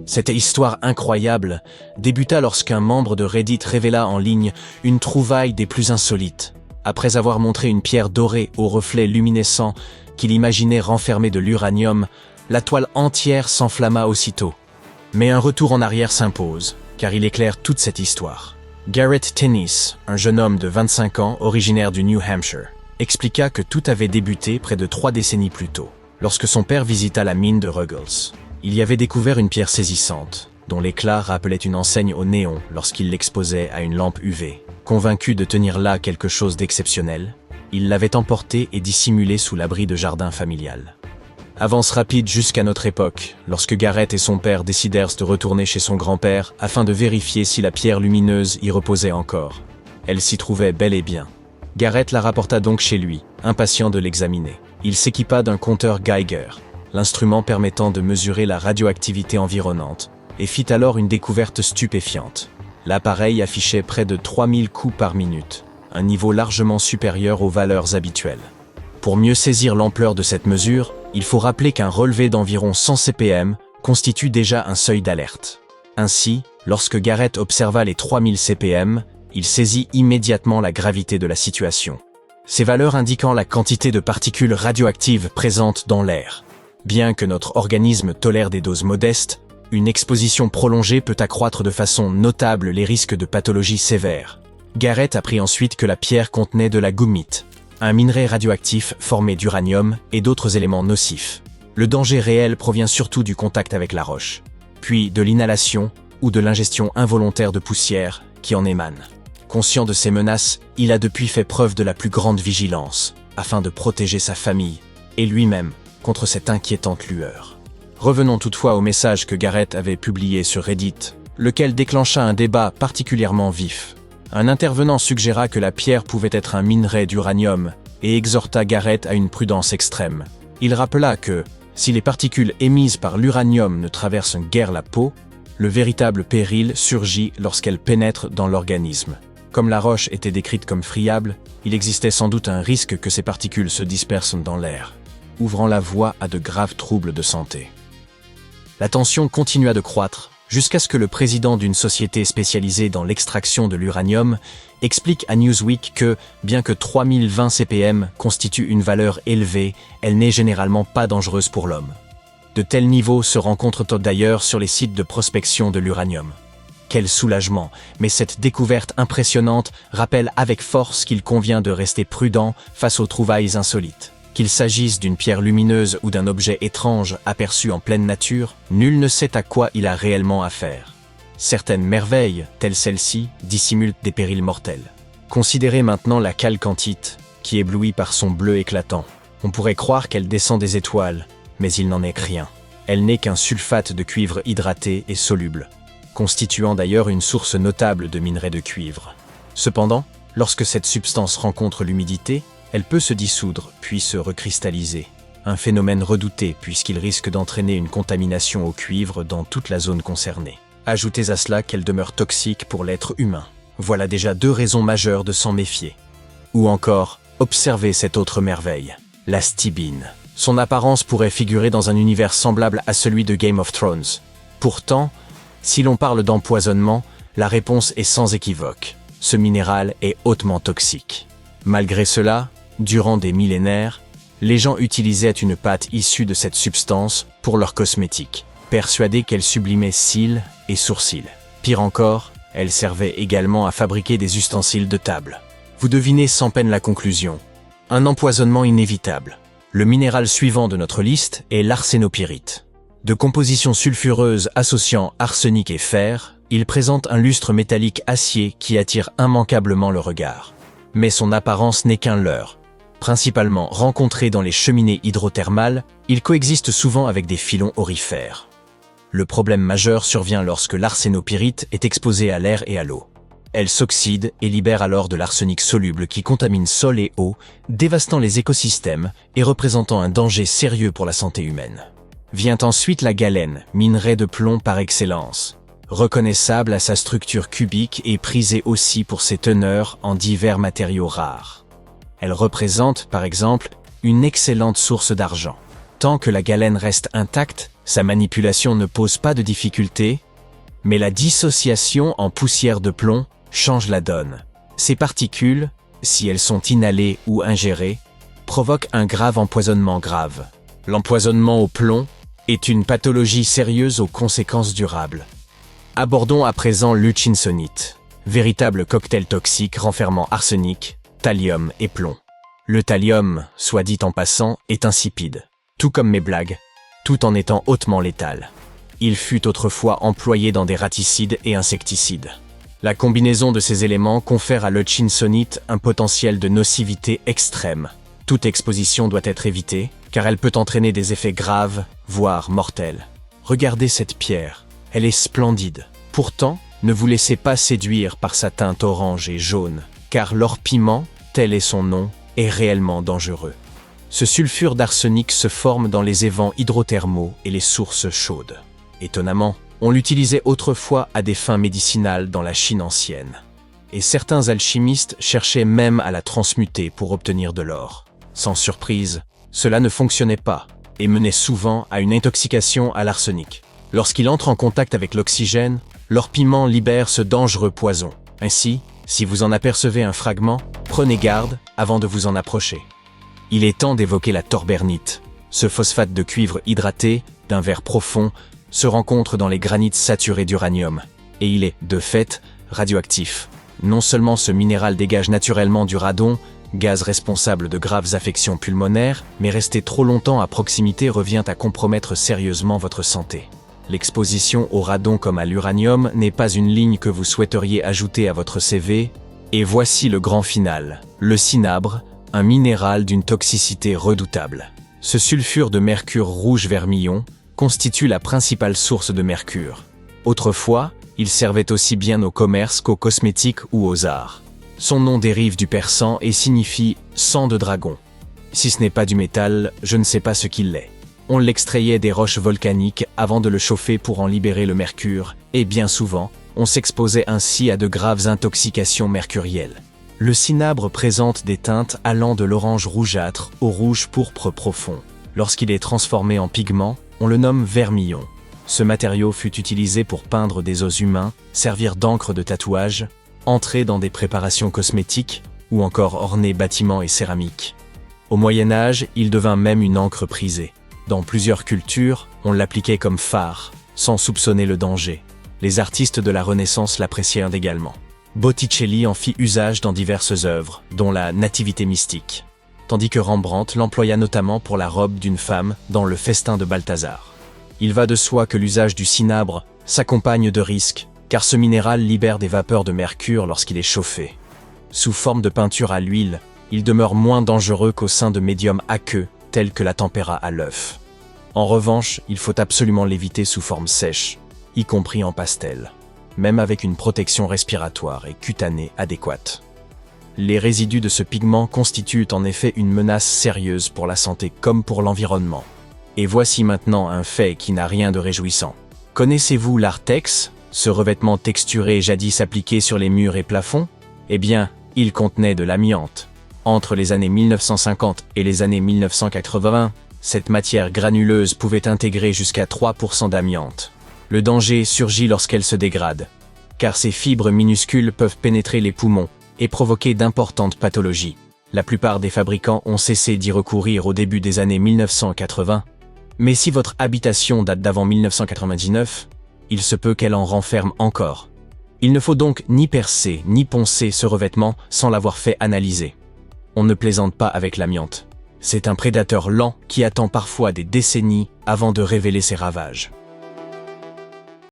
Cette histoire incroyable débuta lorsqu'un membre de Reddit révéla en ligne une trouvaille des plus insolites. Après avoir montré une pierre dorée aux reflets luminescents qu'il imaginait renfermer de l'uranium, la toile entière s'enflamma aussitôt. Mais un retour en arrière s'impose, car il éclaire toute cette histoire. Garrett Tennis, un jeune homme de 25 ans originaire du New Hampshire, expliqua que tout avait débuté près de 3 décennies plus tôt, lorsque son père visita la mine de Ruggles. Il y avait découvert une pierre saisissante, dont l'éclat rappelait une enseigne au néon lorsqu'il l'exposait à une lampe UV. Convaincu de tenir là quelque chose d'exceptionnel, il l'avait emporté et dissimulé sous l'abri de jardin familial. Avance rapide jusqu'à notre époque, lorsque Garrett et son père décidèrent de retourner chez son grand-père afin de vérifier si la pierre lumineuse y reposait encore. Elle s'y trouvait bel et bien. Garrett la rapporta donc chez lui, impatient de l'examiner. Il s'équipa d'un compteur Geiger, l'instrument permettant de mesurer la radioactivité environnante, et fit alors une découverte stupéfiante. L'appareil affichait près de 3000 coups par minute, un niveau largement supérieur aux valeurs habituelles. Pour mieux saisir l'ampleur de cette mesure, il faut rappeler qu'un relevé d'environ 100 CPM constitue déjà un seuil d'alerte. Ainsi, lorsque Garrett observa les 3000 CPM, il saisit immédiatement la gravité de la situation. Ces valeurs indiquant la quantité de particules radioactives présentes dans l'air. Bien que notre organisme tolère des doses modestes, une exposition prolongée peut accroître de façon notable les risques de pathologies sévères. Garrett apprit ensuite que la pierre contenait de la goumite, un minerai radioactif formé d'uranium et d'autres éléments nocifs. Le danger réel provient surtout du contact avec la roche, puis de l'inhalation ou de l'ingestion involontaire de poussière qui en émane. Conscient de ces menaces, il a depuis fait preuve de la plus grande vigilance, afin de protéger sa famille et lui-même contre cette inquiétante lueur. Revenons toutefois au message que Garrett avait publié sur Reddit, lequel déclencha un débat particulièrement vif. Un intervenant suggéra que la pierre pouvait être un minerai d'uranium et exhorta Garrett à une prudence extrême. Il rappela que, si les particules émises par l'uranium ne traversent guère la peau, le véritable péril surgit lorsqu'elles pénètrent dans l'organisme. Comme la roche était décrite comme friable, il existait sans doute un risque que ces particules se dispersent dans l'air, ouvrant la voie à de graves troubles de santé. La tension continua de croître, jusqu'à ce que le président d'une société spécialisée dans l'extraction de l'uranium explique à Newsweek que, bien que 3020 CPM constitue une valeur élevée, elle n'est généralement pas dangereuse pour l'homme. De tels niveaux se rencontrent d'ailleurs sur les sites de prospection de l'uranium. Quel soulagement, mais cette découverte impressionnante rappelle avec force qu'il convient de rester prudent face aux trouvailles insolites. Qu'il s'agisse d'une pierre lumineuse ou d'un objet étrange aperçu en pleine nature, nul ne sait à quoi il a réellement affaire. Certaines merveilles, telles celle-ci, dissimulent des périls mortels. Considérez maintenant la calcantite, qui éblouit par son bleu éclatant. On pourrait croire qu'elle descend des étoiles, mais il n'en est rien. Elle n'est qu'un sulfate de cuivre hydraté et soluble, constituant d'ailleurs une source notable de minerai de cuivre. Cependant, lorsque cette substance rencontre l'humidité, elle peut se dissoudre, puis se recristalliser. Un phénomène redouté puisqu'il risque d'entraîner une contamination au cuivre dans toute la zone concernée. Ajoutez à cela qu'elle demeure toxique pour l'être humain. Voilà déjà 2 raisons majeures de s'en méfier. Ou encore, observez cette autre merveille, la stibine. Son apparence pourrait figurer dans un univers semblable à celui de Game of Thrones. Pourtant, si l'on parle d'empoisonnement, la réponse est sans équivoque. Ce minéral est hautement toxique. Malgré cela, durant des millénaires, les gens utilisaient une pâte issue de cette substance pour leurs cosmétiques, persuadés qu'elle sublimait cils et sourcils. Pire encore, elle servait également à fabriquer des ustensiles de table. Vous devinez sans peine la conclusion. Un empoisonnement inévitable. Le minéral suivant de notre liste est l'arsénopyrite. De composition sulfureuse associant arsenic et fer, il présente un lustre métallique acier qui attire immanquablement le regard. Mais son apparence n'est qu'un leurre. Principalement rencontré dans les cheminées hydrothermales, il coexiste souvent avec des filons aurifères. Le problème majeur survient lorsque l'arsénopyrite est exposé à l'air et à l'eau. Elle s'oxyde et libère alors de l'arsenic soluble qui contamine sol et eau, dévastant les écosystèmes et représentant un danger sérieux pour la santé humaine. Vient ensuite la galène, minerai de plomb par excellence. Reconnaissable à sa structure cubique et prisée aussi pour ses teneurs en divers matériaux rares. Elle représente, par exemple, une excellente source d'argent. Tant que la galène reste intacte, sa manipulation ne pose pas de difficulté, mais la dissociation en poussière de plomb change la donne. Ces particules, si elles sont inhalées ou ingérées, provoquent un grave empoisonnement grave. L'empoisonnement au plomb est une pathologie sérieuse aux conséquences durables. Abordons à présent l'hutchinsonite, véritable cocktail toxique renfermant arsenic, thallium et plomb. Le thallium, soit dit en passant, est insipide, tout comme mes blagues, tout en étant hautement létal. Il fut autrefois employé dans des raticides et insecticides. La combinaison de ces éléments confère à l'hutchinsonite un potentiel de nocivité extrême. Toute exposition doit être évitée, car elle peut entraîner des effets graves, voire mortels. Regardez cette pierre, elle est splendide. Pourtant, ne vous laissez pas séduire par sa teinte orange et jaune, car l'or piment, tel est son nom, est réellement dangereux. Ce sulfure d'arsenic se forme dans les évents hydrothermaux et les sources chaudes. Étonnamment, on l'utilisait autrefois à des fins médicinales dans la Chine ancienne. Et certains alchimistes cherchaient même à la transmuter pour obtenir de l'or. Sans surprise, cela ne fonctionnait pas et menait souvent à une intoxication à l'arsenic. Lorsqu'il entre en contact avec l'oxygène, l'or piment libère ce dangereux poison. Ainsi, si vous en apercevez un fragment, prenez garde avant de vous en approcher. Il est temps d'évoquer la torbernite. Ce phosphate de cuivre hydraté, d'un vert profond, se rencontre dans les granites saturés d'uranium. Et il est, de fait, radioactif. Non seulement ce minéral dégage naturellement du radon, gaz responsable de graves affections pulmonaires, mais rester trop longtemps à proximité revient à compromettre sérieusement votre santé. L'exposition au radon comme à l'uranium n'est pas une ligne que vous souhaiteriez ajouter à votre CV, et voici le grand final, le cinabre, un minéral d'une toxicité redoutable. Ce sulfure de mercure rouge vermillon constitue la principale source de mercure. Autrefois, il servait aussi bien au commerce qu'aux cosmétiques ou aux arts. Son nom dérive du persan et signifie « sang de dragon ». Si ce n'est pas du métal, je ne sais pas ce qu'il est. On l'extrayait des roches volcaniques avant de le chauffer pour en libérer le mercure, et bien souvent, on s'exposait ainsi à de graves intoxications mercurielles. Le cinabre présente des teintes allant de l'orange rougeâtre au rouge pourpre profond. Lorsqu'il est transformé en pigment, on le nomme vermillon. Ce matériau fut utilisé pour peindre des os humains, servir d'encre de tatouage, entrer dans des préparations cosmétiques ou encore orner bâtiments et céramiques. Au Moyen-Âge, il devint même une encre prisée. Dans plusieurs cultures, on l'appliquait comme fard, sans soupçonner le danger. Les artistes de la Renaissance l'apprécièrent également. Botticelli en fit usage dans diverses œuvres, dont la Nativité mystique, tandis que Rembrandt l'employa notamment pour la robe d'une femme dans le Festin de Balthazar. Il va de soi que l'usage du cinabre s'accompagne de risques, car ce minéral libère des vapeurs de mercure lorsqu'il est chauffé. Sous forme de peinture à l'huile, il demeure moins dangereux qu'au sein de médiums aqueux, tels que la tempéra à l'œuf. En revanche, il faut absolument l'éviter sous forme sèche, y compris en pastel, même avec une protection respiratoire et cutanée adéquate. Les résidus de ce pigment constituent en effet une menace sérieuse pour la santé comme pour l'environnement. Et voici maintenant un fait qui n'a rien de réjouissant. Connaissez-vous l'artex, ce revêtement texturé jadis appliqué sur les murs et plafonds? Eh bien, il contenait de l'amiante. Entre les années 1950 et les années 1980, cette matière granuleuse pouvait intégrer jusqu'à 3% d'amiante. Le danger surgit lorsqu'elle se dégrade, car ces fibres minuscules peuvent pénétrer les poumons et provoquer d'importantes pathologies. La plupart des fabricants ont cessé d'y recourir au début des années 1980, mais si votre habitation date d'avant 1999, il se peut qu'elle en renferme encore. Il ne faut donc ni percer ni poncer ce revêtement sans l'avoir fait analyser. On ne plaisante pas avec l'amiante. C'est un prédateur lent qui attend parfois des décennies avant de révéler ses ravages.